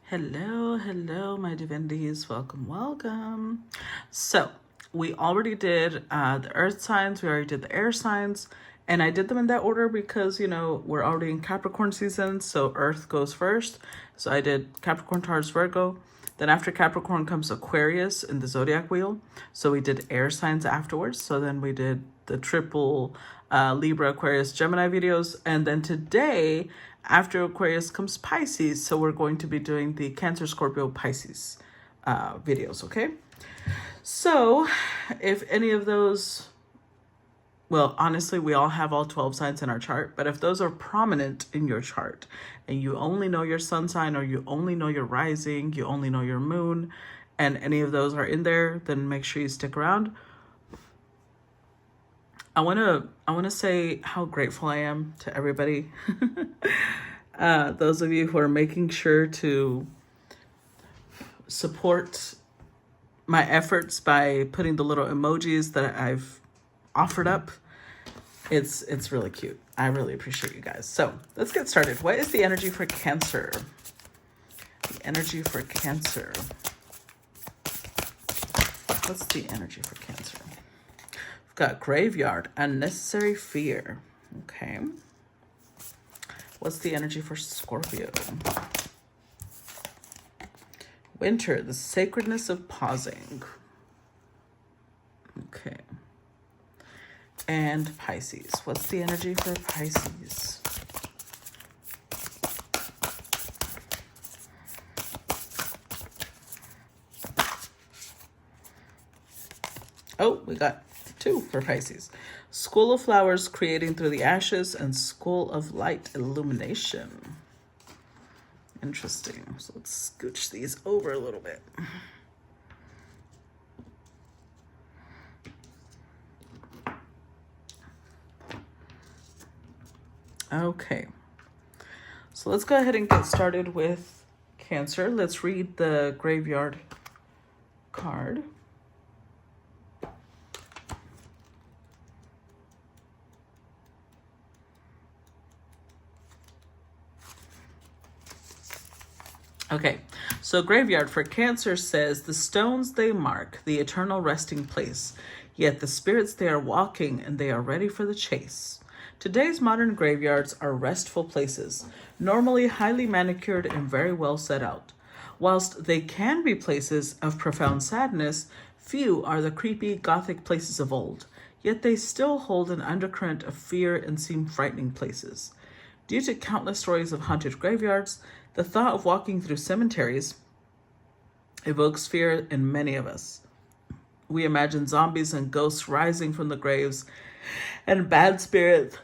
Hello, my divinities. Welcome. So, we already did the earth signs, we already did the air signs, and I did them in that order because, we're already in Capricorn season, so earth goes first. So, I did Capricorn, Taurus, Virgo. Then, after Capricorn comes Aquarius in the zodiac wheel. So, we did air signs afterwards. So, then we did the triple Libra, Aquarius, Gemini videos. And then today, after Aquarius comes Pisces, so we're going to be doing the Cancer, Scorpio, Pisces videos, okay? So if any of those, well, honestly, we all have all 12 signs in our chart, but if those are prominent in your chart and you only know your sun sign or you only know your rising, you only know your moon, and any of those are in there, then make sure you stick around. I want to say how grateful I am to everybody. Those of you who are making sure to support my efforts by putting the little emojis that I've offered up. It's really cute. I really appreciate you guys. So let's get started. What is the energy for Cancer? The energy for Cancer. What's the energy for Cancer? We've got graveyard, unnecessary fear. Okay. What's the energy for Scorpio? Winter, the sacredness of pausing. Okay. And Pisces. What's the energy for Pisces? Oh, we got 2 for Pisces. School of Flowers, creating through the ashes, and School of Light, illumination. Interesting. So let's scooch these over a little bit. Okay. So let's go ahead and get started with Cancer. Let's read the graveyard card. Okay, so graveyard for Cancer says, the stones they mark, the eternal resting place, yet the spirits they are walking and they are ready for the chase. Today's modern graveyards are restful places, normally highly manicured and very well set out. Whilst they can be places of profound sadness, few are the creepy Gothic places of old, yet they still hold an undercurrent of fear and seem frightening places. Due to countless stories of haunted graveyards, the thought of walking through cemeteries evokes fear in many of us. We imagine zombies and ghosts rising from the graves and bad spirits.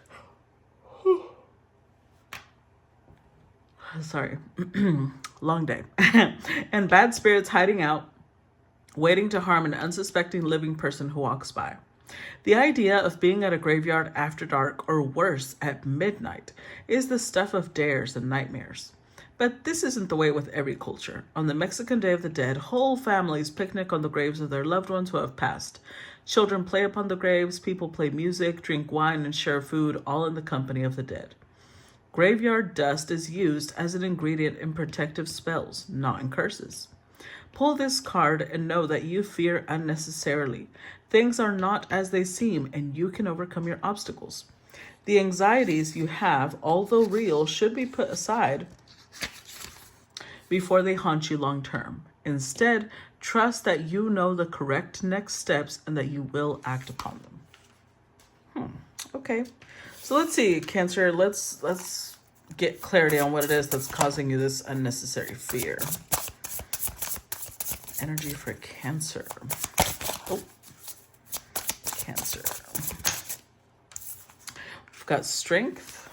Sorry, long day. And bad spirits hiding out, waiting to harm an unsuspecting living person who walks by. The idea of being at a graveyard after dark, or worse, at midnight, is the stuff of dares and nightmares. But this isn't the way with every culture. On the Mexican Day of the Dead, whole families picnic on the graves of their loved ones who have passed. Children play upon the graves, people play music, drink wine, and share food, all in the company of the dead. Graveyard dust is used as an ingredient in protective spells, not in curses. Pull this card and know that you fear unnecessarily. Things are not as they seem, and you can overcome your obstacles. The anxieties you have, although real, should be put aside before they haunt you long term. Instead, trust that you know the correct next steps and that you will act upon them. Okay. So let's see, Cancer, let's get clarity on what it is that's causing you this unnecessary fear. Energy for Cancer. Oh, Cancer. We've got strength.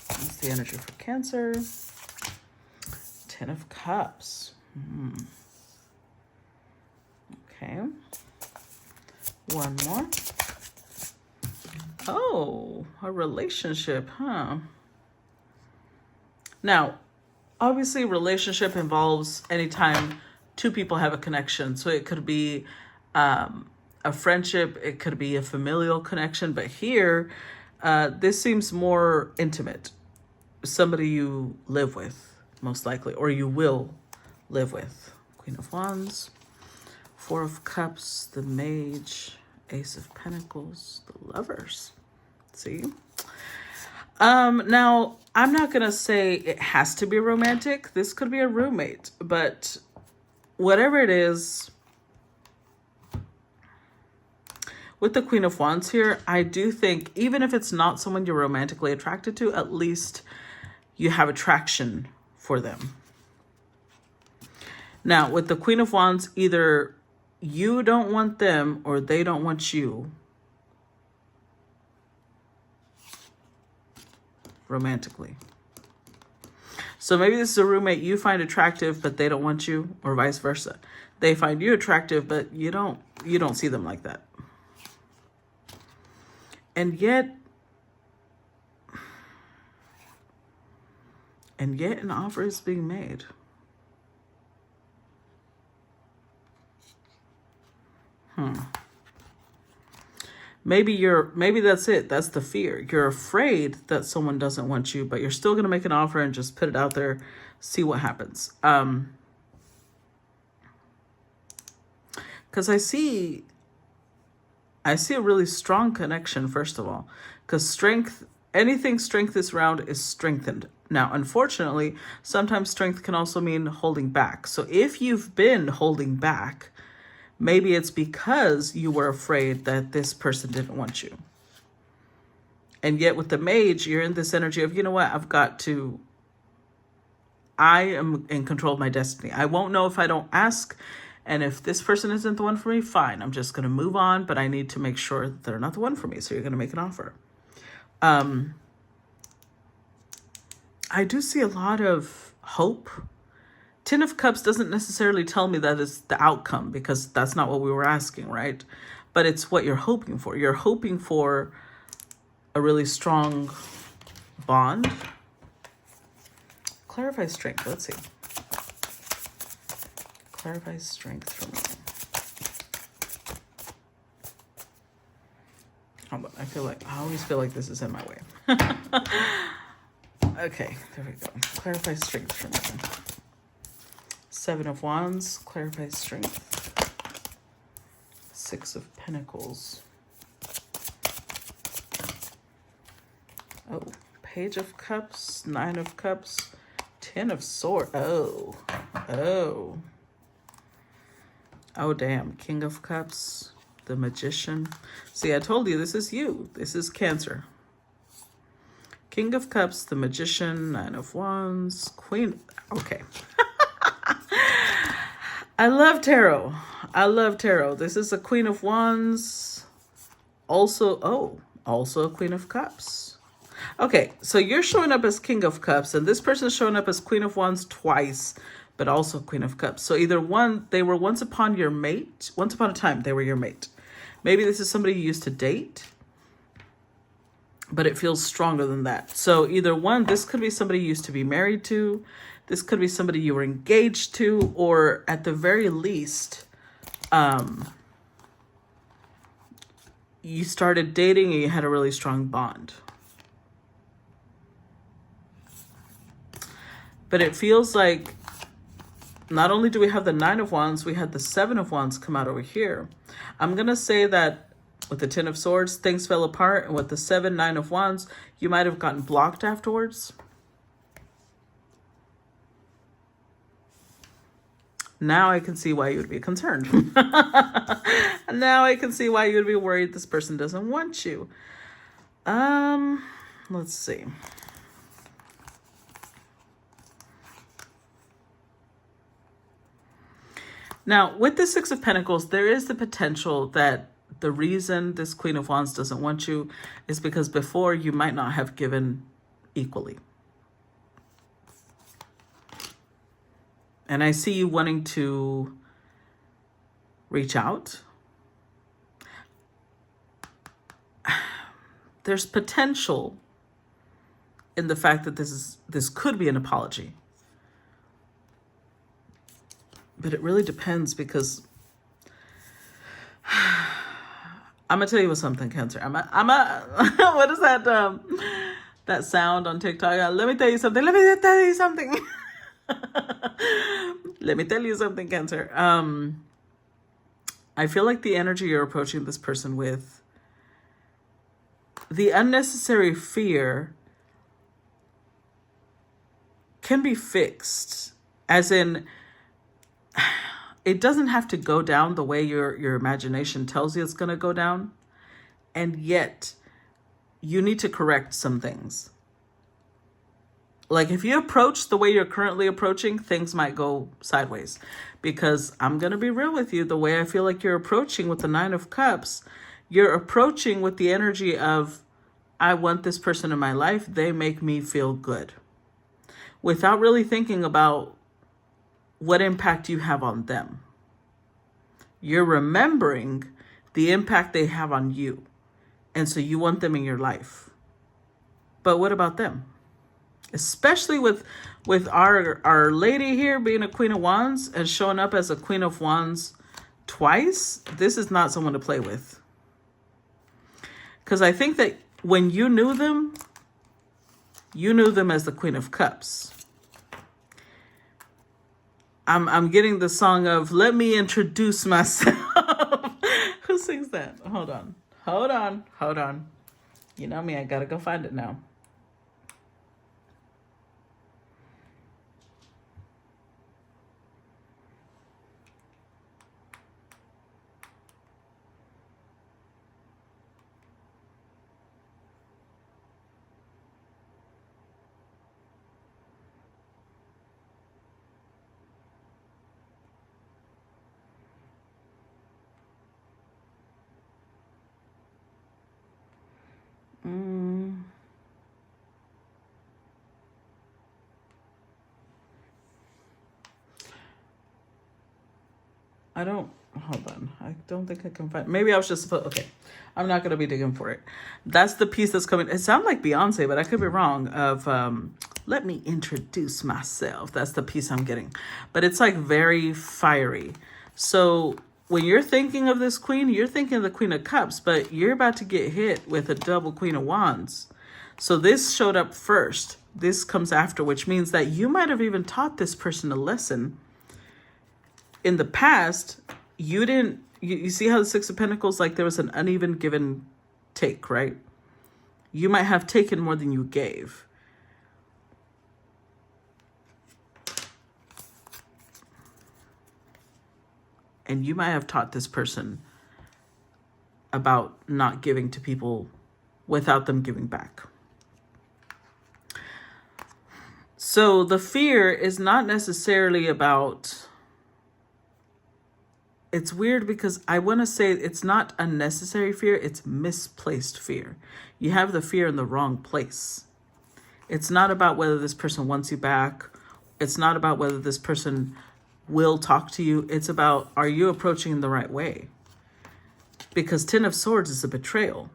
That's the energy for Cancer. 10 of Cups. Okay. One more. Oh, a relationship, huh? Now, obviously, relationship involves anytime 2 people have a connection. So it could be a friendship, it could be a familial connection, but here, this seems more intimate. Somebody you live with, most likely, or you will live with. Queen of Wands, Four of Cups, the Mage, Ace of Pentacles, the Lovers. See? Now, I'm not going to say it has to be romantic. This could be a roommate, but whatever it is, with the Queen of Wands here, I do think even if it's not someone you're romantically attracted to, at least you have attraction for them. Now, with the Queen of Wands, either you don't want them or they don't want you romantically. So maybe this is a roommate you find attractive, but they don't want you, or vice versa. They find you attractive, but you don't see them like that. And yet an offer is being made. Maybe that's it. That's the fear. You're afraid that someone doesn't want you, but you're still going to make an offer and just put it out there, see what happens. Because I see a really strong connection, first of all, because anything strength this round is strengthened. Now, unfortunately, sometimes strength can also mean holding back. So if you've been holding back, maybe it's because you were afraid that this person didn't want you. And yet with the Mage, you're in this energy of, you know what, I am in control of my destiny. I won't know if I don't ask. And if this person isn't the one for me, fine. I'm just going to move on, but I need to make sure that they're not the one for me. So you're going to make an offer. I do see a lot of hope. Ten of Cups doesn't necessarily tell me that is the outcome, because that's not what we were asking, right? But it's what you're hoping for. You're hoping for a really strong bond. Clarify strength. Let's see. Clarify strength for me. Hold on. I always feel like this is in my way. Okay, there we go. Clarify strength for me. Seven of Wands, clarify strength. Six of Pentacles. Oh, Page of Cups, Nine of Cups, Ten of Swords. Oh, damn. King of Cups, the Magician. See, I told you, this is you. This is Cancer. King of Cups, the Magician, Nine of Wands, Queen. Okay. I love tarot. This is a Queen of Wands. Also a Queen of Cups. Okay, so you're showing up as King of Cups, and this person is showing up as Queen of Wands twice, but also Queen of Cups. So either one, they were once upon a time, they were your mate. Maybe this is somebody you used to date, but it feels stronger than that. So either one, this could be somebody you used to be married to. This could be somebody you were engaged to, or at the very least, you started dating and you had a really strong bond. But it feels like not only do we have the Nine of Wands, we had the Seven of Wands come out over here. I'm going to say that with the Ten of Swords, things fell apart. And with the Nine of Wands, you might have gotten blocked afterwards. Now I can see why you would be concerned. Now I can see why you would be worried this person doesn't want you. Let's see. Now, with the Six of Pentacles, there is the potential that the reason this Queen of Wands doesn't want you is because before you might not have given equally. And I see you wanting to reach out. There's potential in the fact that this could be an apology. But it really depends, because I'm gonna tell you something, Cancer. What is that sound on TikTok? Let me tell you something. Let me tell you something, Cancer. I feel like the energy you're approaching this person with, the unnecessary fear can be fixed. As in, it doesn't have to go down the way your imagination tells you it's going to go down. And yet, you need to correct some things. Like if you approach the way you're currently approaching, things might go sideways. Because I'm going to be real with you, the way I feel like you're approaching with the Nine of Cups, you're approaching with the energy of, I want this person in my life. They make me feel good. Without really thinking about what impact you have on them. You're remembering the impact they have on you. And so you want them in your life. But what about them? Especially with our lady here being a Queen of Wands and showing up as a Queen of Wands twice, this is not someone to play with. Because I think that when you knew them as the Queen of Cups. I'm getting the song of Let Me Introduce Myself. Who sings that? Hold on. You know me, I gotta go find it now. Hold on. I don't think I can find, maybe I was just supposed, okay. I'm not going to be digging for it. That's the piece that's coming. It sounds like Beyonce, but I could be wrong of, let me introduce myself. That's the piece I'm getting, but it's like very fiery. So when you're thinking of this queen, you're thinking of the Queen of Cups, but you're about to get hit with a double Queen of Wands. So this showed up first. This comes after, which means that you might have even taught this person a lesson. In the past, you see how the Six of Pentacles, like there was an uneven give and take, right? You might have taken more than you gave. And you might have taught this person about not giving to people without them giving back. So the fear is not necessarily about... It's weird because I want to say it's not unnecessary fear. It's misplaced fear. You have the fear in the wrong place. It's not about whether this person wants you back. It's not about whether this person will talk to you. It's about, are you approaching in the right way? Because Ten of Swords is a betrayal.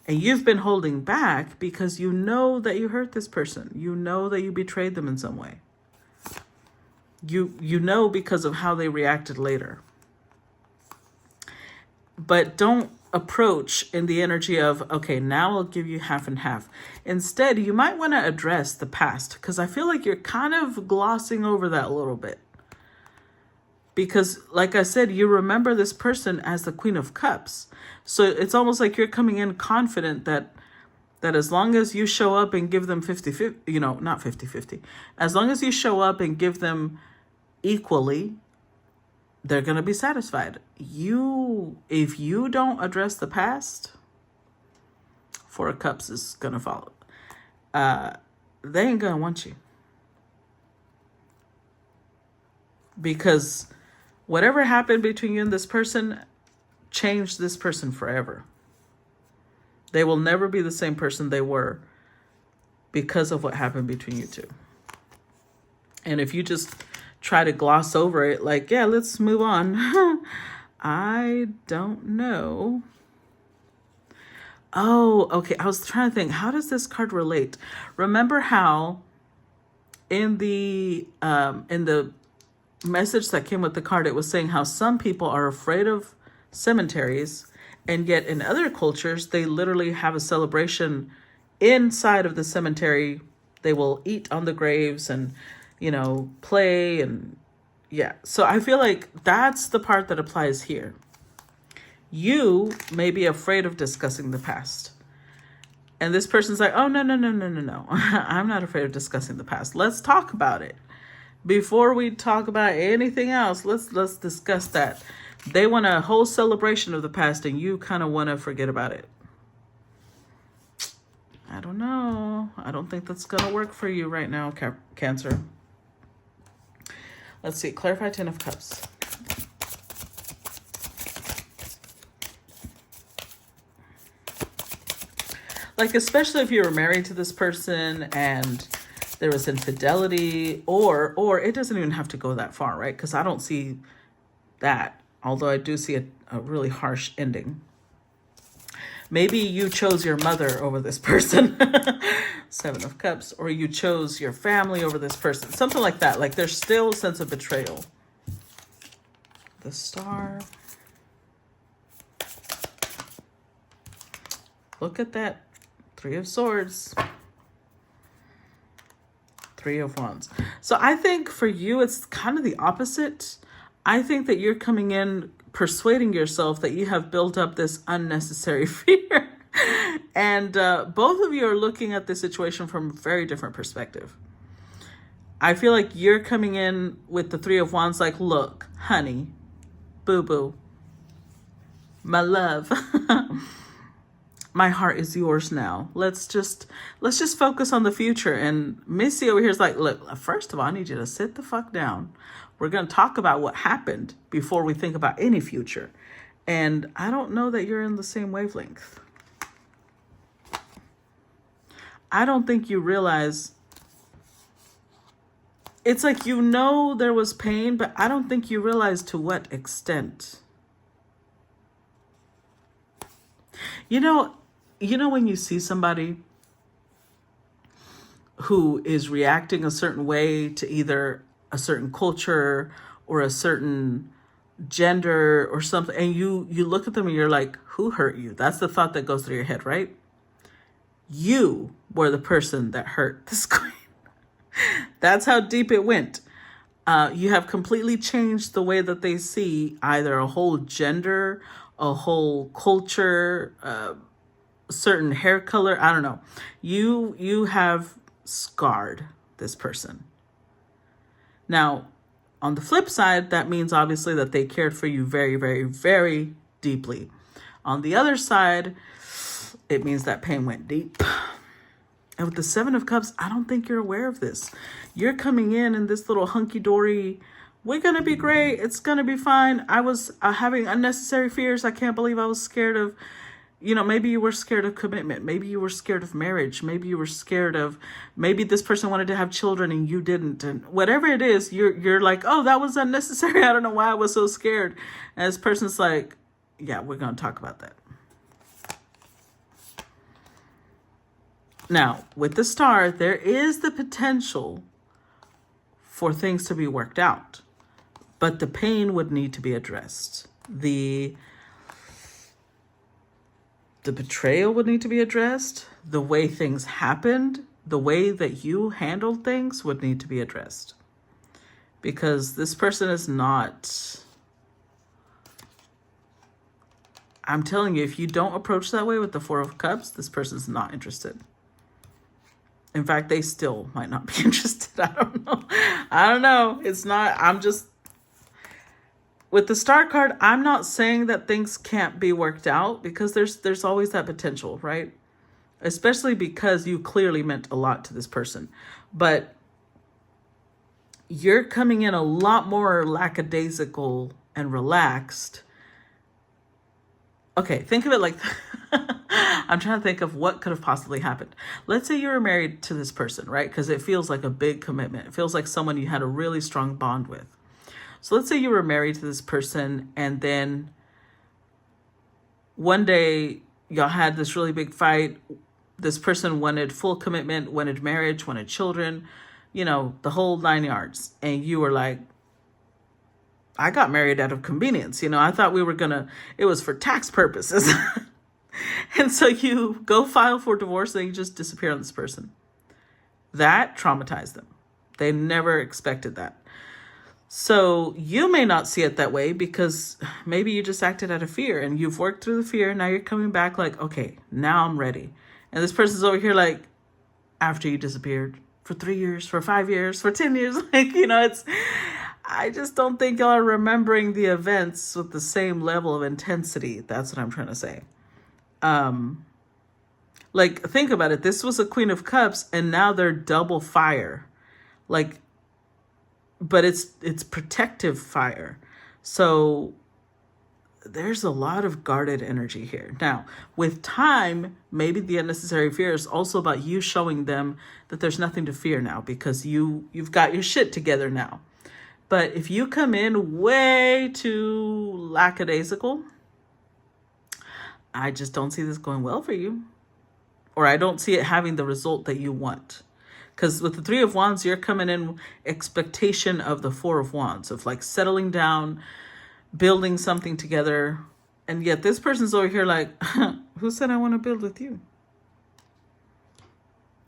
And you've been holding back because you know that you hurt this person. You know that you betrayed them in some way. You know because of how they reacted later. But don't approach in the energy of, okay, now I'll give you half and half. Instead, you might want to address the past, because I feel like you're kind of glossing over that a little bit. Because like I said, you remember this person as the Queen of Cups. So it's almost like you're coming in confident that as long as you show up and give them 50-50, not 50-50, as long as you show up and give them equally, they're going to be satisfied. If you don't address the past, Four of Cups is going to follow. They ain't going to want you. Because whatever happened between you and this person changed this person forever. They will never be the same person they were because of what happened between you two. And if you just try to gloss over it, like, yeah, let's move on. I don't know. Oh, okay. I was trying to think, how does this card relate? Remember how in the message that came with the card, it was saying how some people are afraid of cemeteries, and yet in other cultures, they literally have a celebration inside of the cemetery. They will eat on the graves and play and yeah. So I feel like that's the part that applies here. You may be afraid of discussing the past. And this person's like, oh, no, no, no, no, no, no. I'm not afraid of discussing the past. Let's talk about it. Before we talk about anything else, let's discuss that. They want a whole celebration of the past and you kind of want to forget about it. I don't know. I don't think that's going to work for you right now, Cancer. Let's see. Clarify 10 of Cups. Like, especially if you were married to this person and there was infidelity, or it doesn't even have to go that far, right? Because I don't see that, although I do see a really harsh ending. Maybe you chose your mother over this person, 7 of Cups, or you chose your family over this person, something like that. Like, there's still a sense of betrayal. The Star. Look at that. 3 of Swords. 3 of Wands. So I think for you, it's kind of the opposite. I think that you're coming in persuading yourself that you have built up this unnecessary fear. And both of you are looking at this situation from a very different perspective. I feel like you're coming in with the 3 of Wands like, look, honey, boo-boo, my love, my heart is yours now. Let's just focus on the future. And Missy over here is like, look, first of all, I need you to sit the fuck down. We're going to talk about what happened before we think about any future. And I don't know that you're in the same wavelength. I don't think you realize. It's like, there was pain, but I don't think you realize to what extent. You know when you see somebody who is reacting a certain way to either a certain culture or a certain gender or something, and you look at them and you're like, who hurt you? That's the thought that goes through your head, right? You were the person that hurt this queen. That's how deep it went. You have completely changed the way that they see either a whole gender, a whole culture, certain hair color. I don't know. You have scarred this person. Now, on the flip side, that means obviously that they cared for you very, very, very deeply. On the other side, it means that pain went deep. And with the 7 of Cups, I don't think you're aware of this. You're coming in this little hunky-dory, we're going to be great, it's going to be fine. I was having unnecessary fears. I can't believe I was scared of, maybe you were scared of commitment. Maybe you were scared of marriage. Maybe you were scared of, maybe this person wanted to have children and you didn't. And whatever it is, you're like, oh, that was unnecessary. I don't know why I was so scared. And this person's like, yeah, we're going to talk about that. Now, with the Star, there is the potential for things to be worked out, but the pain would need to be addressed. The betrayal would need to be addressed. The way things happened, the way that you handled things would need to be addressed. Because this person is not... I'm telling you, if you don't approach that way with the 4 of Cups, this person's not interested. In fact, they still might not be interested. I don't know. It's not, I'm just, with the Star card, I'm not saying that things can't be worked out, because there's always that potential, right? Especially because you clearly meant a lot to this person. But you're coming in a lot more lackadaisical and relaxed. Okay, think of it like, I'm trying to think of what could have possibly happened. Let's say you were married to this person, right? Because it feels like a big commitment. It feels like someone you had a really strong bond with. So let's say you were married to this person, and then one day y'all had this really big fight. This person wanted full commitment, wanted marriage, wanted children, the whole 9 yards. And you were like, I got married out of convenience. I thought it was for tax purposes. And so you go file for divorce and you just disappear on this person. That traumatized them. They never expected that. So you may not see it that way because maybe you just acted out of fear and you've worked through the fear. Now you're coming back like, okay, now I'm ready. And this person's over here like, after you disappeared for 3 years, for 5 years, for 10 years. Like, I just don't think y'all are remembering the events with the same level of intensity. That's what I'm trying to say. Like, think about it. This was a Queen of Cups and now they're double fire. Like, but it's protective fire. So there's a lot of guarded energy here. Now, with time, maybe the unnecessary fear is also about you showing them that there's nothing to fear now because you've got your shit together now. But if you come in way too lackadaisical, I just don't see this going well for you. Or I don't see it having the result that you want. Because with the Three of Wands, you're coming in expectation of the Four of Wands, of like settling down, building something together. And yet this person's over here like, who said I want to build with you?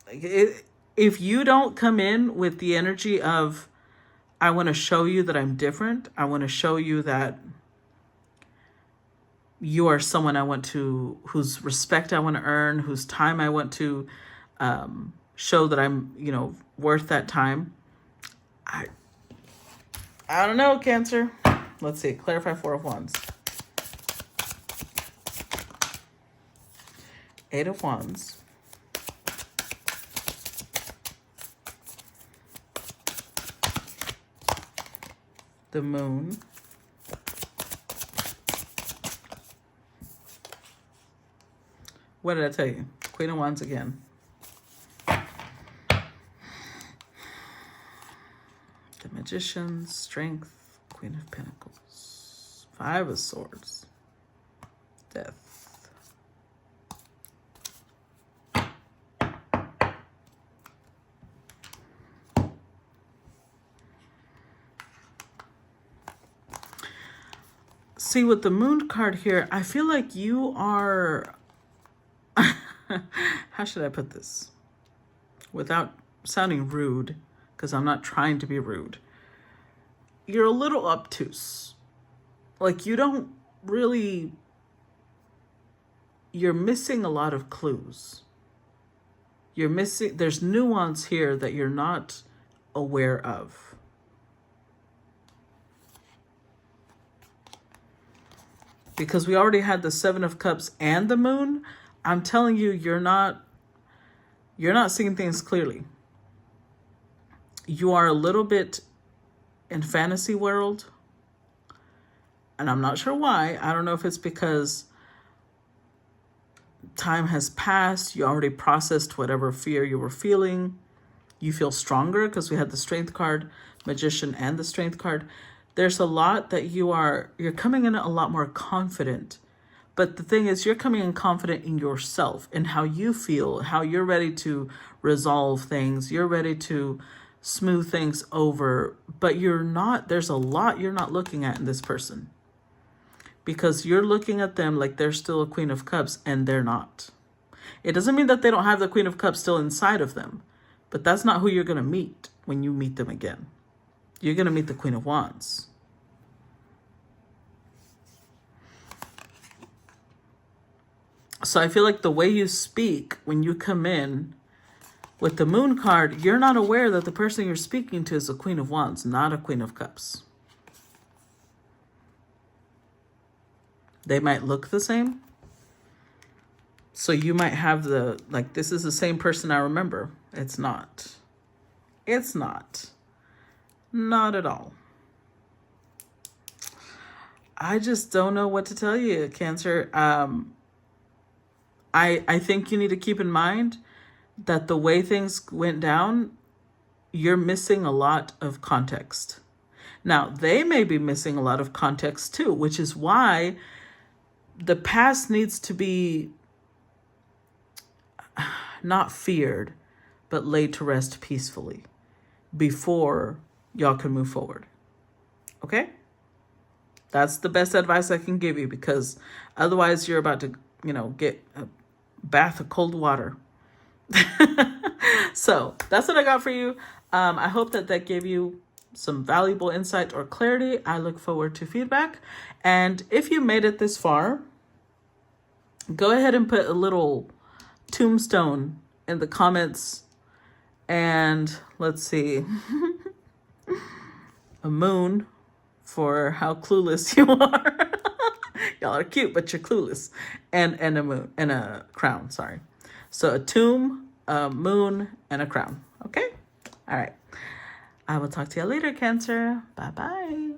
If you don't come in with the energy of, I want to show you that I'm different. I want to show you that you are someone I want to, whose respect I want to earn, whose time I want to show that I'm, worth that time. I don't know, Cancer. Let's see. Clarify Four of Wands. Eight of Wands. The Moon. What did I tell you? Queen of Wands again. The Magician, Strength, Queen of Pentacles, Five of Swords, Death. See, with the Moon card here, I feel like you are, how should I put this? Without sounding rude, because I'm not trying to be rude. You're a little obtuse. Like you don't really, you're missing a lot of clues. There's nuance here that you're not aware of. Because we already had the Seven of Cups and the Moon. I'm telling you, you're not seeing things clearly. You are a little bit in fantasy world. And I'm not sure why. I don't know if it's because time has passed. You already processed whatever fear you were feeling. You feel stronger because we had the Strength card, Magician, and the Strength card. There's a lot that you're coming in a lot more confident. But the thing is, you're coming in confident in yourself and how you feel, how you're ready to resolve things. You're ready to smooth things over. But there's a lot you're not looking at in this person. Because you're looking at them like they're still a Queen of Cups and they're not. It doesn't mean that they don't have the Queen of Cups still inside of them. But that's not who you're going to meet when you meet them again. You're going to meet the Queen of Wands. So I feel like the way you speak when you come in with the Moon card, you're not aware that the person you're speaking to is a Queen of Wands, not a Queen of Cups. They might look the same. So you might have this is the same person I remember. It's not. It's not. Not at all. I just don't know what to tell you, Cancer. I think you need to keep in mind that the way things went down, you're missing a lot of context. Now, they may be missing a lot of context too, which is why the past needs to be not feared, but laid to rest peacefully before y'all can move forward. Okay? That's the best advice I can give you, because otherwise you're about to, get a bath of cold water. So that's what I got for you. I hope that that gave you some valuable insight or clarity. I look forward to feedback. And if you made it this far, go ahead and put a little tombstone in the comments. And let's see, a moon for how clueless you are. Y'all are cute, but you're clueless. And a moon and a crown, sorry. So a tomb, a moon, and a crown. Okay? All right. I will talk to you later, Cancer. Bye-bye.